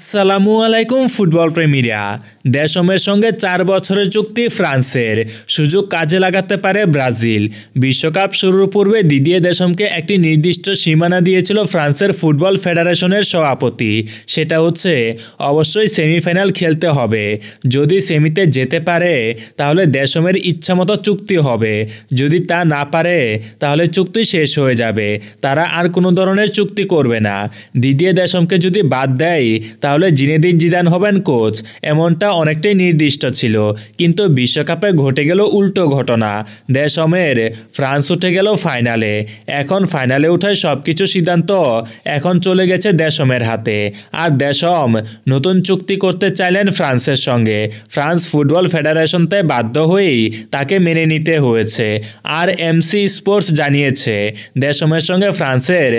আসসালামু আলাইকুম ফুটবল প্রেমীরা। দেশমের সঙ্গে 4 বছরের চুক্তি ফ্রান্সের, সুযোগ কাজে লাগাতে পারে ব্রাজিল। বিশ্বকাপ শুরুর পূর্বে দিদিয়ে দেশমকে একটি নির্দিষ্ট সীমানা দিয়েছিল ফ্রান্সের ফুটবল ফেডারেশনের সভাপতি, সেটা হচ্ছে অবশ্যই সেমিফাইনাল খেলতে হবে। যদি সেমিতে যেতে পারে তাহলে দেশমের ইচ্ছামতো চুক্তি হবে, যদি তা না পারে তাহলে চুক্তি শেষ হয়ে যাবে, তারা আর কোনো ধরনের চুক্তি করবে না। দিদিয়ে দেশমকে যদি বাদ দেয় তাহলে জিনেদিন জিদান হবেন কোচ, এমনটা অনেকটাই নির্দিষ্ট ছিল। কিন্তু বিশ্বকাপে ঘটে গেল উল্টো ঘটনা। দেশমের ফ্রান্স উঠে গেল ফাইনালে। এখন ফাইনালে উঠায় সব কিছু সিদ্ধান্ত এখন চলে গেছে দেশমের হাতে। আর দেশম নতুন চুক্তি করতে চাইলেন ফ্রান্সের সঙ্গে। ফ্রান্স ফুটবল ফেডারেশন তাই বাধ্য হয়েই তাকে মেনে নিতে হয়েছে। আর এমসি স্পোর্টস জানিয়েছে দেশমের সঙ্গে ফ্রান্সের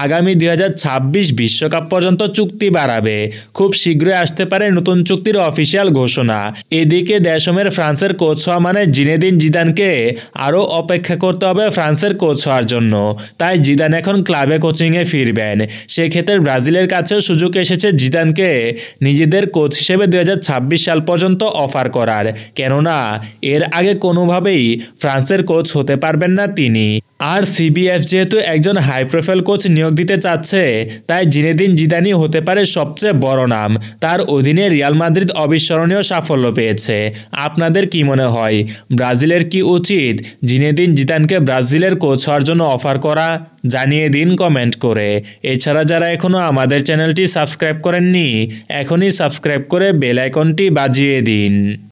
আগামী 2026 বিশ্বকাপ পর্যন্ত চুক্তি বাড়াবে। খুব শীঘ্রই আসতে পারে নতুন চুক্তির অফিসিয়াল ঘোষণা। এদিকে দেশমের ফ্রান্সের কোচ হওয়া মানে জিনেদিন জিদানকে আরও অপেক্ষা করতে হবে ফ্রান্সের কোচ হওয়ার জন্য। তাই জিদান এখন ক্লাবে কোচিংয়ে ফিরবেন। সেক্ষেত্রে ব্রাজিলের কাছেও সুযোগ এসেছে জিদানকে নিজেদের কোচ হিসেবে 2026 সাল পর্যন্ত অফার করার, কেননা এর আগে কোনোভাবেই ফ্রান্সের কোচ হতে পারবেন না তিনি। আর সিবিএফ যেহেতু একজন হাই প্রোফাইল কোচ নিয়োগ দিতে চাচ্ছে, তাই জিনেদিন জিদানই হতে পারে সবচেয়ে বড় নাম। তার অধীনে রিয়াল মাদ্রিদ অবিস্মরণীয় সাফল্য পেয়েছে। আপনাদের কি মনে হয়, ব্রাজিলের কি উচিত জিনেদিন জিদানকে ব্রাজিলের কোচ হওয়ার জন্য অফার করা? জানিয়ে দিন কমেন্ট করে। এছাড়া যারা এখনও আমাদের চ্যানেলটি সাবস্ক্রাইব করেননি, এখনই সাবস্ক্রাইব করে বেল আইকনটি বাজিয়ে দিন।